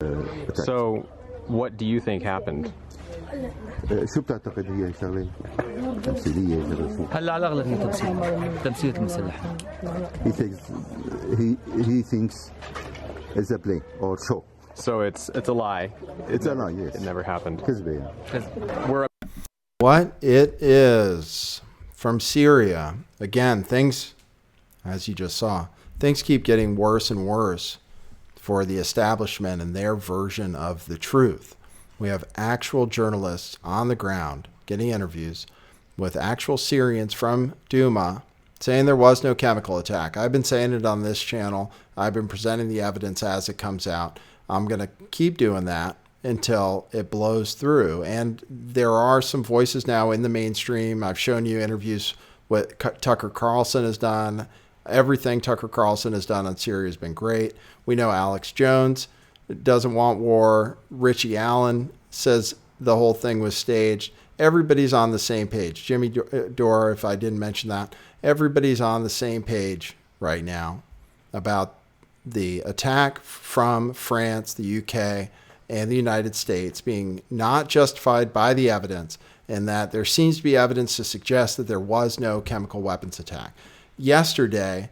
attacked. So, what do you think happened? شو بتعتقد هي شغله تمثيليه شغله شو؟ هلا على الاغلب هي تمثيليه المسلح. He thinks it's a play or show. So it's a lie. It's a lie, yes. It never happened. كذبة يعني. We're What it is from Syria. Again, things, as you just saw, things keep getting worse and worse for the establishment and their version of the truth. We have actual journalists on the ground getting interviews with actual Syrians from Duma saying there was no chemical attack. I've been saying it on this channel. I've been presenting the evidence as it comes out. I'm going to keep doing that until it blows through. And there are some voices now in the mainstream. I've shown you interviews what Tucker Carlson has done. Everything Tucker Carlson has done on Syria has been great. We know Alex Jones doesn't want war. Richie Allen says the whole thing was staged. Everybody's on the same page. Jimmy Dore, if I didn't mention that, everybody's on the same page right now about the attack from France, the UK, and the United States being not justified by the evidence, and that there seems to be evidence to suggest that there was no chemical weapons attack. Yesterday,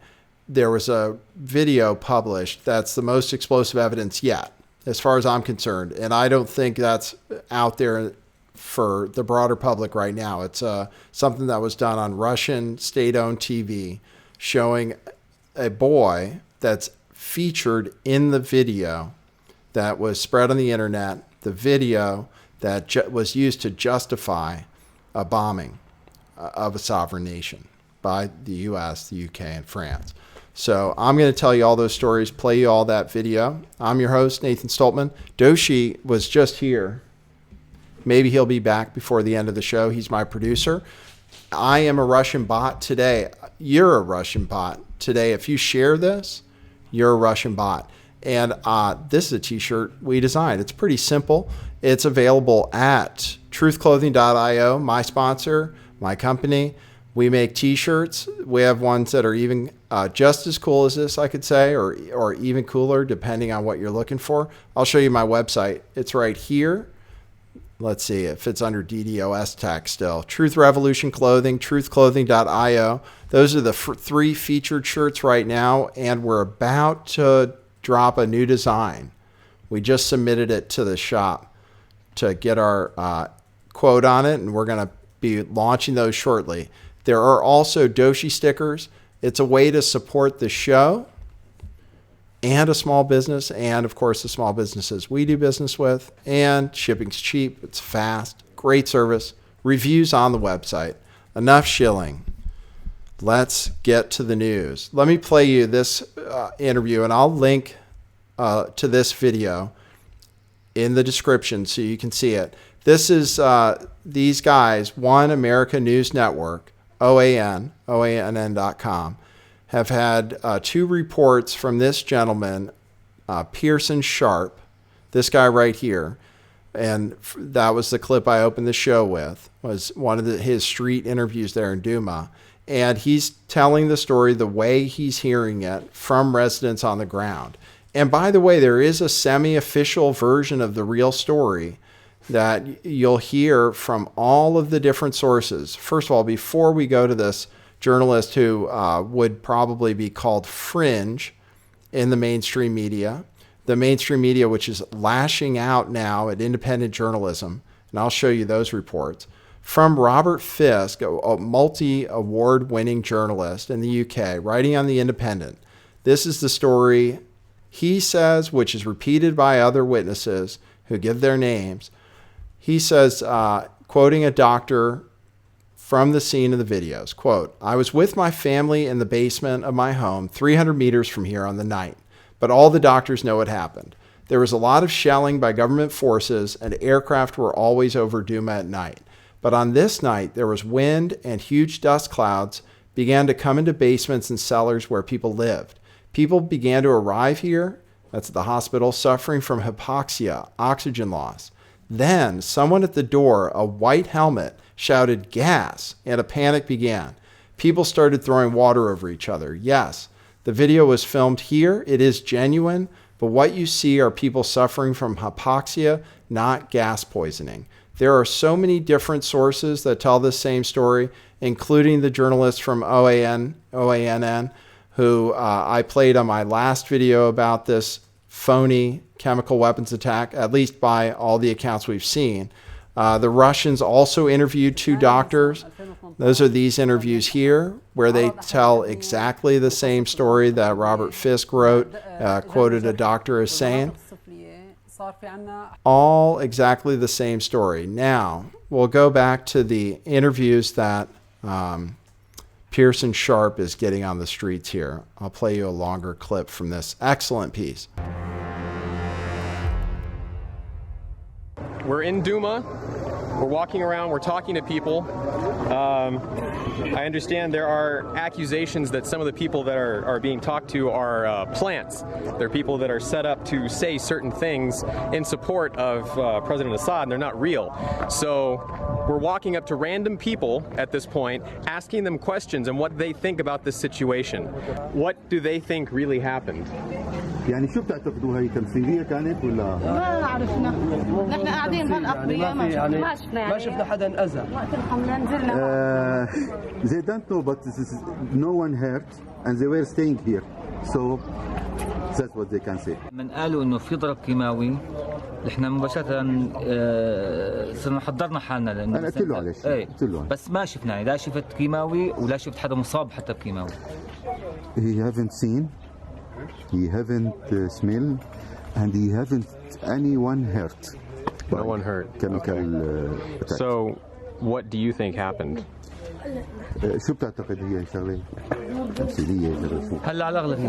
there was a video published that's the most explosive evidence yet, as far as I'm concerned, and I don't think that's out there for the broader public right now. It's something that was done on Russian state-owned TV showing a boy that's featured in the video that was spread on the internet, the video that was used to justify a bombing of a sovereign nation by the US, the UK, and France. So I'm going to tell you all those stories, play you all that video. I'm your host, Nathan Stoltman. Doshi was just here. Maybe he'll be back before the end of the show. He's my producer. I am a Russian bot today. You're a Russian bot today. If you share this, you're a Russian bot. And this is a t-shirt we designed. It's pretty simple. It's available at truthclothing.io, my sponsor, my company. We make t-shirts. We have ones that are even just as cool as this, I could say, or even cooler, depending on what you're looking for. I'll show you my website. It's right here. Let's see if it's under DDoS tech still. Truth Revolution Clothing, truthclothing.io. Those are the three featured shirts right now, and we're about to drop a new design. We just submitted it to the shop to get our quote on it, and we're going to be launching those shortly. There are also Doshi stickers. It's a way to support the show and a small business, and of course the small businesses we do business with. And shipping's cheap, it's fast, great service, reviews on the website. Enough shilling. Let's get to the news. Let me play you this interview, and I'll link to this video in the description so you can see it. This is these guys, One America News Network, OANN.com, have had two reports from this gentleman, Pearson Sharp, this guy right here, and that was the clip I opened the show with, was one of his street interviews there in Duma, and he's telling the story the way he's hearing it from residents on the ground. And by the way, there is a semi-official version of the real story that you'll hear from all of the different sources. First of all, before we go to this journalist who would probably be called fringe in the mainstream media which is lashing out now at independent journalism, and I'll show you those reports, from Robert Fisk, a multi-award winning journalist in the UK, writing on The Independent. This is the story he says, which is repeated by other witnesses who give their names. He says, quoting a doctor from the scene of the videos, quote, "I was with my family in the basement of my home 300 meters from here on the night, but all the doctors know what happened. There was a lot of shelling by government forces and aircraft were always over Duma at night. But on this night, there was wind and huge dust clouds began to come into basements and cellars where people lived. People began to arrive here," that's at the hospital, "suffering from hypoxia, oxygen loss. Then someone at the door, a white helmet, shouted gas, and a panic began. People started throwing water over each other. Yes, the video was filmed here. It is genuine. But what you see are people suffering from hypoxia, not gas poisoning. There are so many different sources that tell this same story, including the journalist from OANN, who I played on my last video about this phony chemical weapons attack, at least by all the accounts we've seen. The Russians also interviewed 2 doctors. Those are these interviews here, where they tell exactly the same story that Robert Fisk wrote, quoted a doctor as saying. All exactly the same story. Now, we'll go back to the interviews that Pearson Sharp is getting on the streets here. I'll play you a longer clip from this excellent piece. We're in Duma. We're walking around. We're talking to people. I understand there are accusations that some of the people that are being talked to are plants. They're people that are set up to say certain things in support of President Assad, and they're not real. So we're walking up to random people at this point, asking them questions and what they think about this situation. What do they think really happened? يعني شو بتعتقدوا هي تمثيليه كانت ولا؟ ما عرفنا، نحن قاعدين هون أقوياء ما شفنا يعني. ما شفنا حدا أذى. وقت الحملة نزلنا. They don't know, but no one hurt, and they were staying here, so that's what they can say. من قالوا إنه في ضرب كيماوي، إحنا مباشرة صرنا حضرنا حالنا لأنه أنا قلت له على شيء، قلت له بس ما شفنا يعني لا شفت كيماوي ولا شفت حدا مصاب حتى بكيماوي. He haven't seen, he haven't smelled, and he haven't anyone hurt. No one hurt. Chemical attack. So, what do you think happened? شو بتعتقد هي شغله تمثيليه شغله؟ هلا على الأغلب هي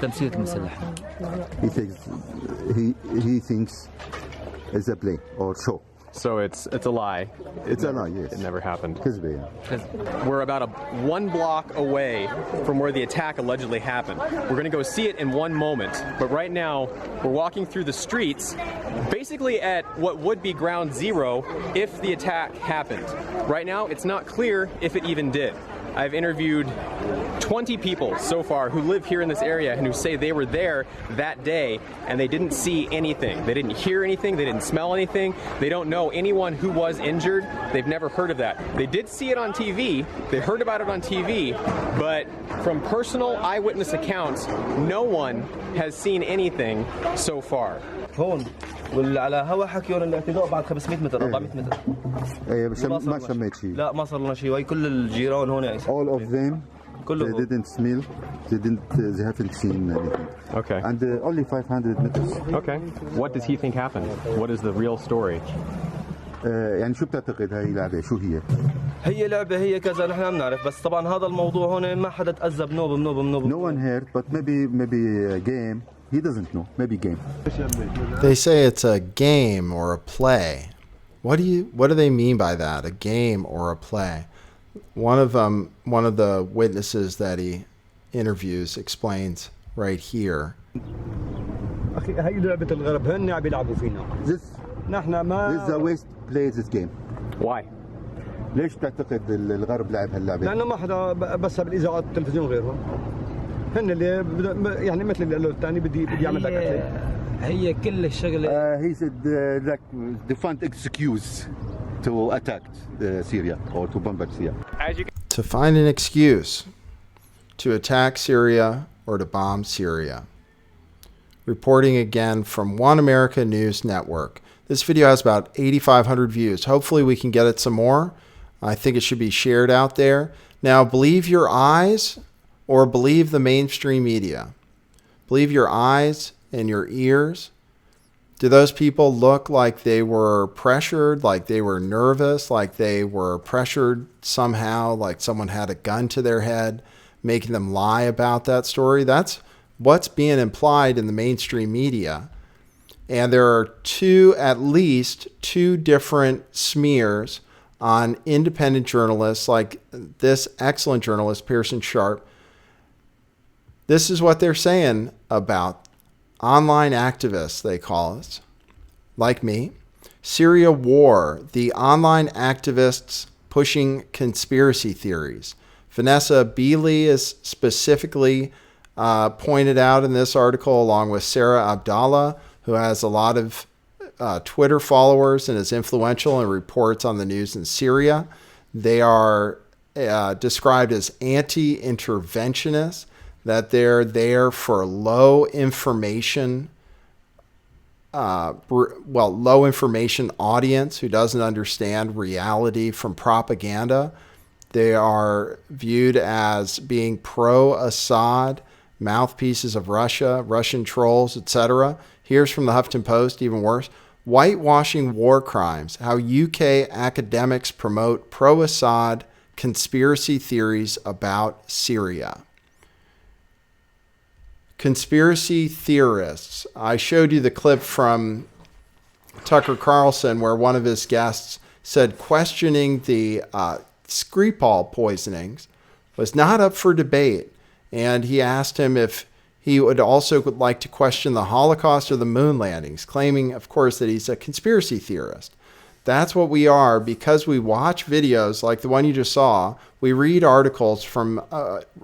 تمثيلية المسلحين. He thinks it's a play or show. So it's a lie. It's a lie, yes. It never happened. كذبة يعني. We're about 1 block away from where the attack allegedly happened. We're going to go see it in one moment, but right now we're walking through the streets, basically at what would be ground zero if the attack happened. Right now, it's not clear if it even did. I've interviewed 20 people so far who live here in this area and who say they were there that day and they didn't see anything. They didn't hear anything. They didn't smell anything. They don't know anyone who was injured. They've never heard of that. They did see it on TV. They heard about it on TV, but from personal eyewitness accounts, no one has seen anything so far. هون وعلى هوا حكيوا الاعتداء بعد 500 متر 400 متر. ايه ما شميت شيء. لا ما صار لنا شيء وهي كل الجيران هون. All of them. كلهم. They didn't smell. They haven't seen anything. Okay. And only 500 meters. Okay. What does he think happened? What is the real story? يعني شو بتعتقد هاي اللعبة شو هي؟ هي لعبة هي كذا نحن ما بنعرف بس طبعا هذا الموضوع هون ما حدا تأذى بنوب. No one heard, but maybe a game. He doesn't know. Maybe game. They say it's a game or a play. What do they mean by that? A game or a play? One of the witnesses that he interviews explains right here. أخي هاي لعبة الغرب هن عم يلعبوا فينا. نحن ما. This is the West plays this game. Why? ليش تعتقد الغرب لعب هاللعبة؟ لأنه ما حدا بس بالإذاعات التلفزيون غيرهم. هن اللي يعني مثل اللي قالوا الثاني بدي يعمل لك قتل. هي كل الشغلة. He said like they find excuse to attack Syria or to bombard Syria. To find an excuse to attack Syria or to bomb Syria. Reporting again from One America News Network. This video has about 8,500 views. Hopefully we can get it some more. I think it should be shared out there. Now, believe your eyes or believe the mainstream media. Believe your eyes and your ears. Do those people look like they were pressured, like they were nervous, like they were pressured somehow, like someone had a gun to their head, making them lie about that story? That's what's being implied in the mainstream media. And there are at least two different smears on independent journalists like this excellent journalist, Pearson Sharp. This is what they're saying about online activists, they call us, like me. Syria war, the online activists pushing conspiracy theories. Vanessa Beeley is specifically pointed out in this article, along with Sarah Abdallah, who has a lot of Twitter followers and is influential and reports on the news in Syria. They are described as anti-interventionists, that they're there for low information audience who doesn't understand reality from propaganda. They are viewed as being pro-Assad, mouthpieces of Russia, Russian trolls, etc. Here's from the Huffington Post, even worse. Whitewashing war crimes, how UK academics promote pro-Assad conspiracy theories about Syria. Conspiracy theorists. I showed you the clip from Tucker Carlson where one of his guests said questioning the Skripal poisonings was not up for debate. And he asked him if he would also like to question the Holocaust or the moon landings, claiming, of course, that he's a conspiracy theorist. That's what we are because we watch videos like the one you just saw. We read articles from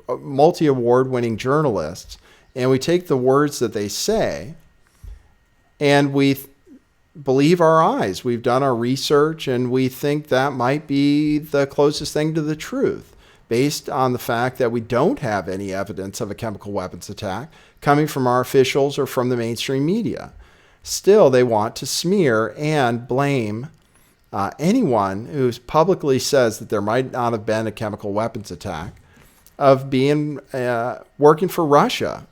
multi-award-winning journalists, and we take the words that they say, and we believe our eyes. We've done our research, and we think that might be the closest thing to the truth, based on the fact that we don't have any evidence of a chemical weapons attack coming from our officials or from the mainstream media. Still, they want to smear and blame anyone who publicly says that there might not have been a chemical weapons attack of being working for Russia.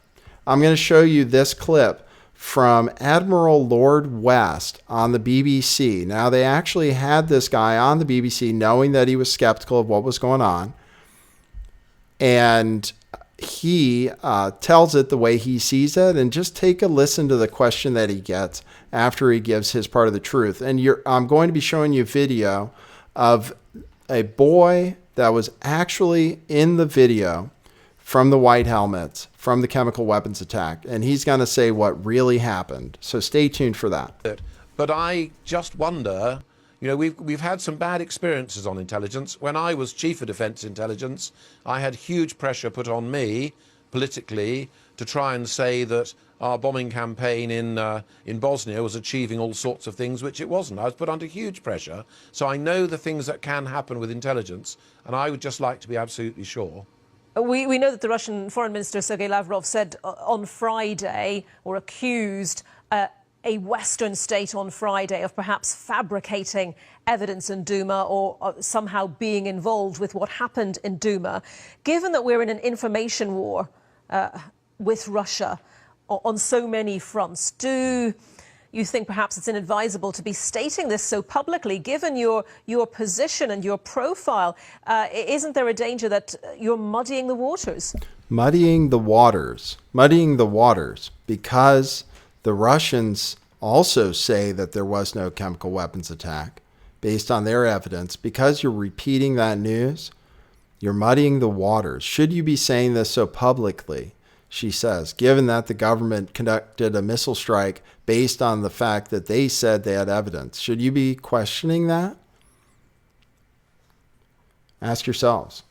I'm going to show you this clip from Admiral Lord West on the BBC. Now, they actually had this guy on the BBC knowing that he was skeptical of what was going on. And he tells it the way he sees it. And just take a listen to the question that he gets after he gives his part of the truth. And I'm going to be showing you a video of a boy that was actually in the video from the white helmets, from the chemical weapons attack. And he's going to say what really happened. So stay tuned for that. But I just wonder, you know, we've had some bad experiences on intelligence. When I was Chief of Defence Intelligence, I had huge pressure put on me politically to try and say that our bombing campaign in Bosnia was achieving all sorts of things, which it wasn't. I was put under huge pressure. So I know the things that can happen with intelligence, and I would just like to be absolutely sure. We know that the Russian Foreign Minister Sergei Lavrov said on Friday, or accused a Western state on Friday of perhaps fabricating evidence in Duma or somehow being involved with what happened in Duma. Given that we're in an information war with Russia on so many fronts, do you think perhaps it's inadvisable to be stating this so publicly, given your position and your profile? Isn't there a danger that you're muddying the waters? Muddying the waters. Muddying the waters because the Russians also say that there was no chemical weapons attack based on their evidence. Because you're repeating that news, you're muddying the waters. Should you be saying this so publicly, she says, given that the government conducted a missile strike based on the fact that they said they had evidence? Should you be questioning that? Ask yourselves.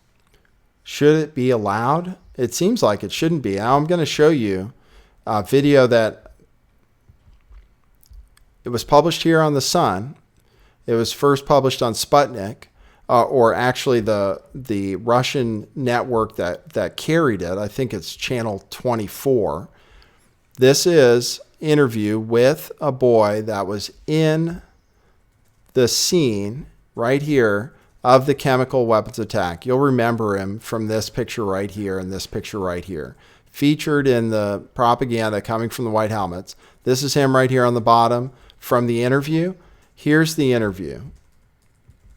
Should it be allowed? It seems like it shouldn't be. Now I'm going to show you a video that it was published here on The Sun. It was first published on Sputnik, or actually the Russian network that carried it. I think it's Channel 24. This is an interview with a boy that was in the scene right here of the chemical weapons attack. You'll remember him from this picture right here and this picture right here. Featured in the propaganda coming from the white helmets. This is him right here on the bottom from the interview. Here's the interview.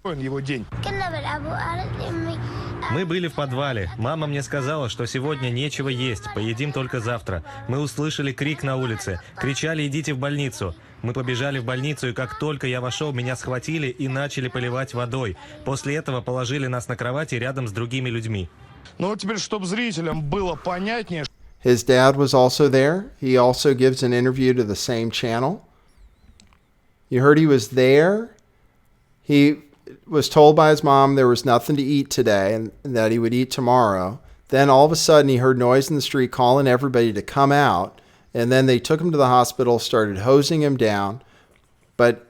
Мы были в подвале. Мама мне сказала, что сегодня нечего есть, поедим только завтра. Мы услышали крик на улице. Кричали: идите в больницу. Мы побежали в больницу, и как только я вошел, меня схватили и начали поливать водой. После этого положили нас на кровати рядом с другими людьми. Ну, теперь, чтобы зрителям было понятнее. His dad was also there. He also gives an interview to the same channel. You heard he was there. He was told by his mom there was nothing to eat today and that he would eat tomorrow. Then all of a sudden he heard noise in the street calling everybody to come out. And then they took him to the hospital, started hosing him down. But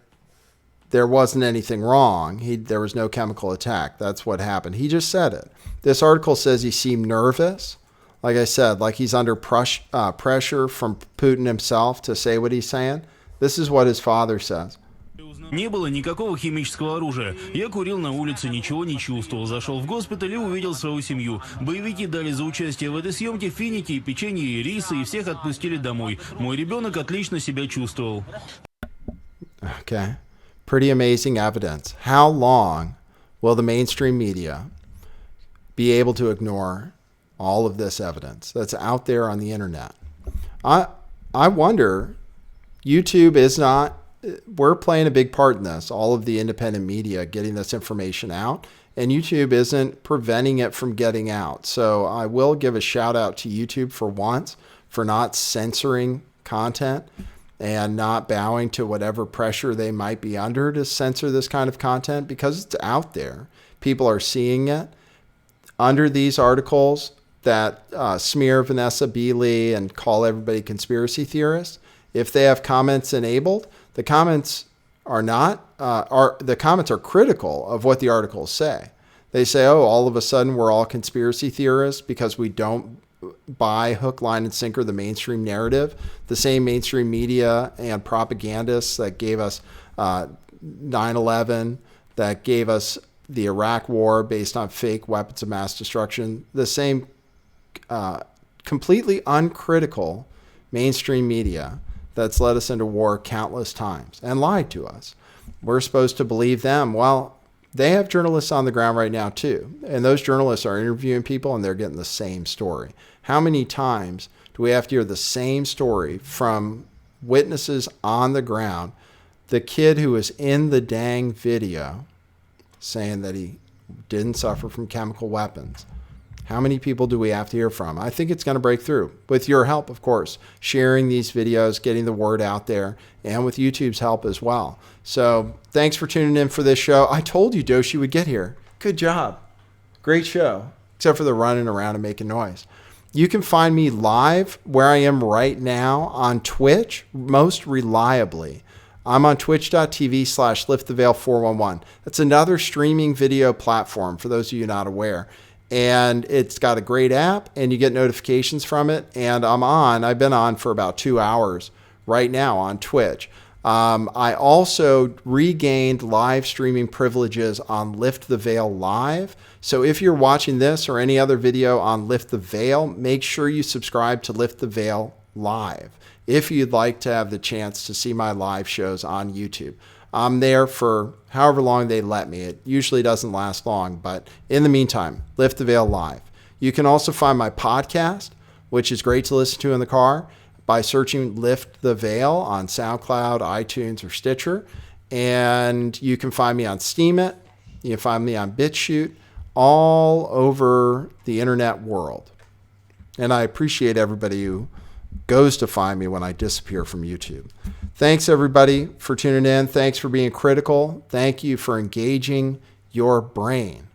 there wasn't anything wrong. There was no chemical attack. That's what happened. He just said it. This article says he seemed nervous. Like I said, like he's under pressure from Putin himself to say what he's saying. This is what his father says. Не было никакого химического оружия. Я курил на улице, ничего не чувствовал. Зашел в госпиталь и увидел свою семью. Боевики дали за участие в этой съемке финики, печенье и рисы, и всех отпустили домой. Мой ребенок отлично себя чувствовал. Okay. Pretty amazing evidence. How long will the mainstream media be able to ignore all of this evidence that's out there on the internet? I wonder, YouTube is not, we're playing a big part in this, all of the independent media getting this information out, and YouTube isn't preventing it from getting out. So I will give a shout out to YouTube for once for not censoring content and not bowing to whatever pressure they might be under to censor this kind of content, because it's out there. People are seeing it. Under these articles that smear Vanessa B. Lee and call everybody conspiracy theorists, if they have comments enabled, the comments are not, the comments are critical of what the articles say. They say, oh, all of a sudden we're all conspiracy theorists because we don't buy hook, line, and sinker the mainstream narrative. The same mainstream media and propagandists that gave us 9/11, that gave us the Iraq war based on fake weapons of mass destruction, the same completely uncritical mainstream media that's led us into war countless times and lied to us. We're supposed to believe them. Well, they have journalists on the ground right now too. And those journalists are interviewing people and they're getting the same story. How many times do we have to hear the same story from witnesses on the ground? The kid who was in the dang video saying that he didn't suffer from chemical weapons. How many people do we have to hear from? I think it's going to break through with your help, of course, sharing these videos, getting the word out there, and with YouTube's help as well. So thanks for tuning in for this show. I told you Doshi would get here. Good job. Great show, except for the running around and making noise. You can find me live where I am right now on Twitch, most reliably. I'm on twitch.tv/lifttheveil411. That's another streaming video platform for those of you not aware. And it's got a great app and you get notifications from it. And I've been on for about 2 hours right now on Twitch. I also regained live streaming privileges on Lift the Veil Live. So if you're watching this or any other video on Lift the Veil, make sure you subscribe to Lift the Veil Live if you'd like to have the chance to see my live shows on YouTube. I'm there for however long they let me. It usually doesn't last long, but in the meantime, Lift the Veil Live. You can also find my podcast, which is great to listen to in the car, by searching Lift the Veil on SoundCloud, iTunes, or Stitcher. And you can find me on Steemit. You can find me on BitChute, all over the internet world. And I appreciate everybody who goes to find me when I disappear from YouTube. Thanks, everybody, for tuning in. Thanks for being critical. Thank you for engaging your brain.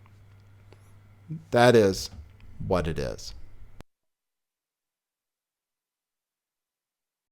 That is what it is.